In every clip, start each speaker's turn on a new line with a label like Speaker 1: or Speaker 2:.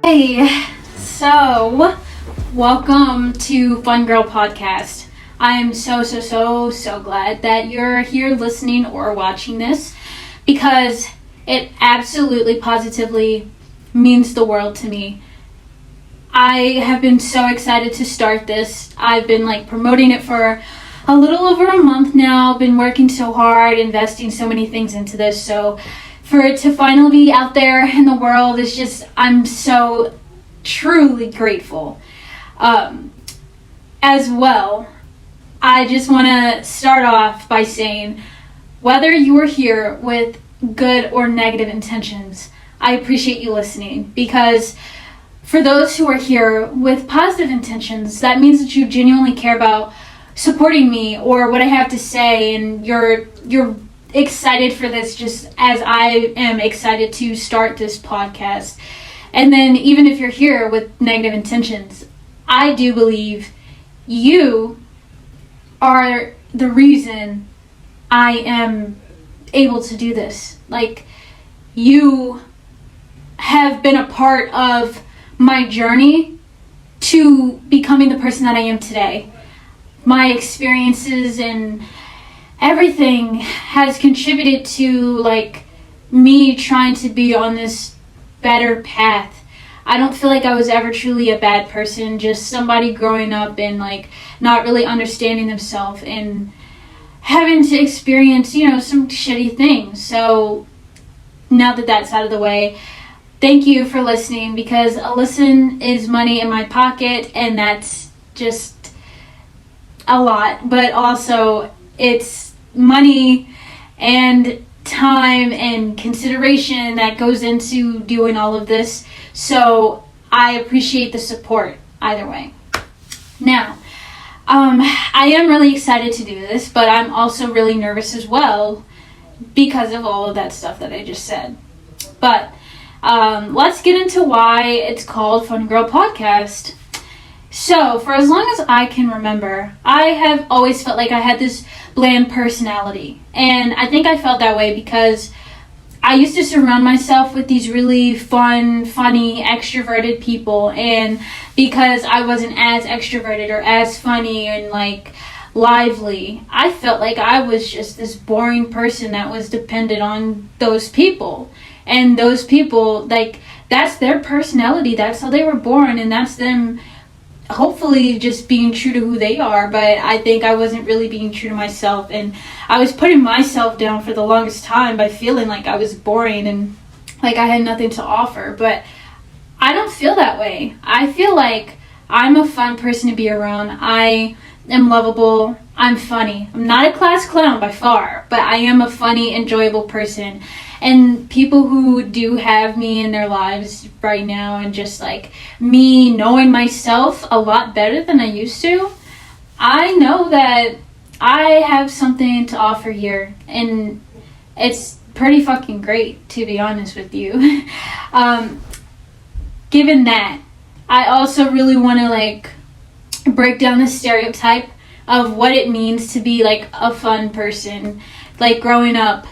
Speaker 1: Hey, so welcome to Fun Girl Podcast. I am so glad that you're here listening or watching this because it absolutely positively means the world to me. I have been so excited to start this. I've been promoting it for a little over a month now. Been working so hard, investing so many things into this. So for it to finally be out there in the world is just, I'm so truly grateful. As well, I just want to start off by saying, whether you are here with good or negative intentions, I appreciate you listening, because for those who are here with positive intentions, that means that you genuinely care about supporting me or what I have to say, and you're excited for this just as I am excited to start this podcast. And then even if you're here with negative intentions, I do believe you are the reason I am able to do this. You have been a part of my journey to becoming the person that I am today. My experiences and everything has contributed to me trying to be on this better path. I don't feel like I was ever truly a bad person, just somebody growing up and not really understanding themselves and having to experience, some shitty things. So now that that's out of the way, thank you for listening, because a listen is money in my pocket, and that's just a lot, but also it's money and time and consideration that goes into doing all of this. So I appreciate the support either way. Now, I am really excited to do this, but I'm also really nervous as well because of all of that stuff that I just said. But let's get into why it's called Fun Girl Podcast. So, for as long as I can remember, I have always felt like I had this bland personality. And I think I felt that way because I used to surround myself with these really fun, funny, extroverted people. And because I wasn't as extroverted or as funny and lively, I felt like I was just this boring person that was dependent on those people. And those people, that's their personality. That's how they were born, and that's them hopefully just being true to who they are. But I think I wasn't really being true to myself, and I was putting myself down for the longest time by feeling like I was boring and I had nothing to offer. But I don't feel that way. I feel like I'm a fun person to be around. I am lovable. I'm funny. I'm not a class clown by far, but I am a funny, enjoyable person. And people who do have me in their lives right now, and just me knowing myself a lot better than I used to, I know that I have something to offer here, and it's pretty fucking great, to be honest with you. Given that, I also really want to break down the stereotype of what it means to be a fun person. Growing up,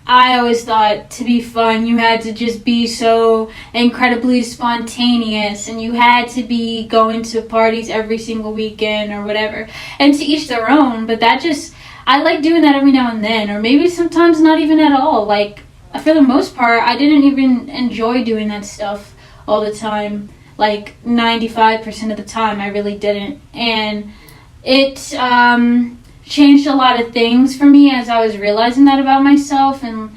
Speaker 1: I always thought to be fun, you had to just be so incredibly spontaneous, and you had to be going to parties every single weekend or whatever. And to each their own, but I like doing that every now and then, or maybe sometimes not even at all. For the most part, I didn't even enjoy doing that stuff all the time. 95% of the time, I really didn't. And it changed a lot of things for me as I was realizing that about myself, and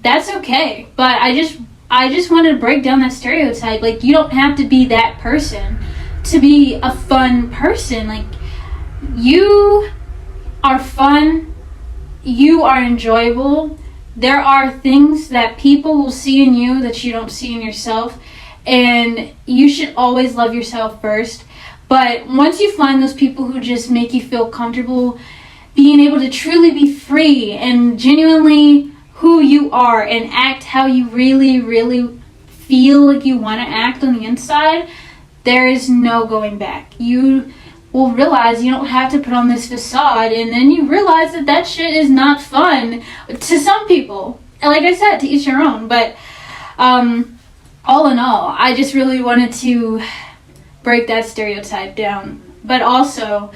Speaker 1: that's okay. But I just wanted to break down that stereotype. You don't have to be that person to be a fun person. You are fun, you are enjoyable. There are things that people will see in you that you don't see in yourself, and you should always love yourself first. But once you find those people who just make you feel comfortable being able to truly be free and genuinely who you are and act how you really, really feel like you want to act on the inside, there is no going back. You will realize you don't have to put on this facade, and then you realize that shit is not fun to some people. And like I said, to each their own. But all in all, I just really wanted to break that stereotype down. But also,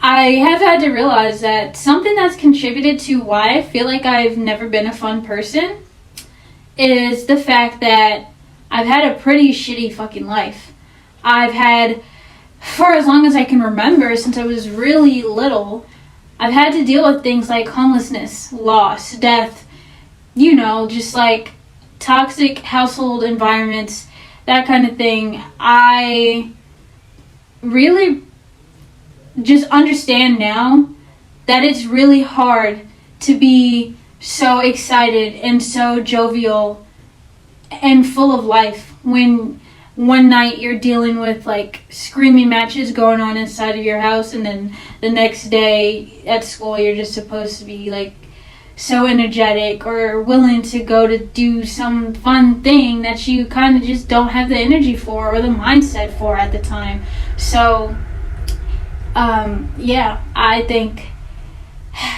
Speaker 1: I have had to realize that something that's contributed to why I feel like I've never been a fun person is the fact that I've had a pretty shitty fucking life. I've had, for as long as I can remember, since I was really little, I've had to deal with things like homelessness, loss, death, just like toxic household environments, that kind of thing. I really just understand now that it's really hard to be so excited and so jovial and full of life when one night you're dealing with like screaming matches going on inside of your house, and then the next day at school you're just supposed to be like so energetic or willing to go to do some fun thing that you kind of just don't have the energy for or the mindset for at the time. So I think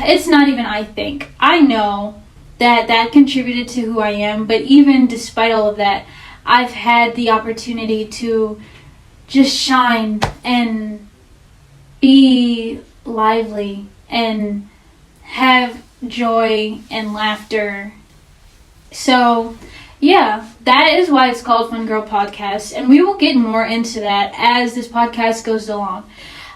Speaker 1: it's not even I know that contributed to who I am, but even despite all of that, I've had the opportunity to just shine and be lively and have joy and laughter. So that is why it's called Fun Girl Podcast, and we will get more into that as this podcast goes along.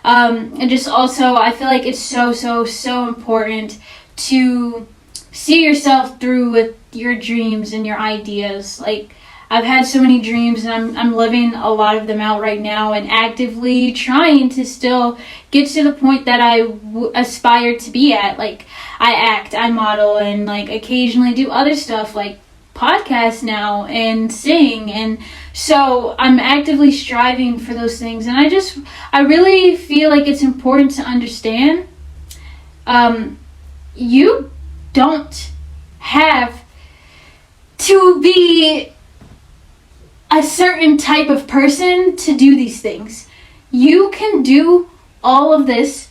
Speaker 1: And just also, I feel like it's so important to see yourself through with your dreams and your ideas. Like, I've had so many dreams, and I'm living a lot of them out right now and actively trying to still get to the point that I aspire to be at. Like, I act, I model, and like occasionally do other stuff like podcast now and sing, and so I'm actively striving for those things. And I really feel like it's important to understand you don't have to be a certain type of person to do these things. You can do all of this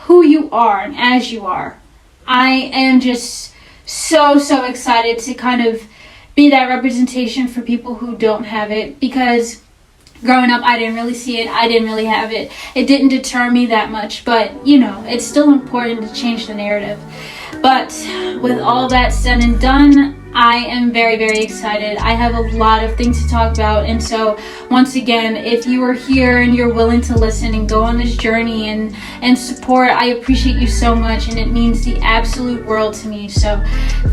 Speaker 1: who you are and as you are. I am just so excited to kind of be that representation for people who don't have it, because growing up I didn't really see it, I didn't really have it. It didn't deter me that much, but it's still important to change the narrative. But with all that said and done, I am very excited. I have a lot of things to talk about, and so once again, if you are here and you're willing to listen and go on this journey and support, I appreciate you so much, and it means the absolute world to me. So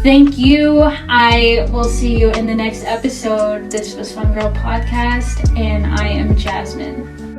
Speaker 1: thank you. I will see you in the next episode. This was Fun Girl Podcast, and I am Jasmine.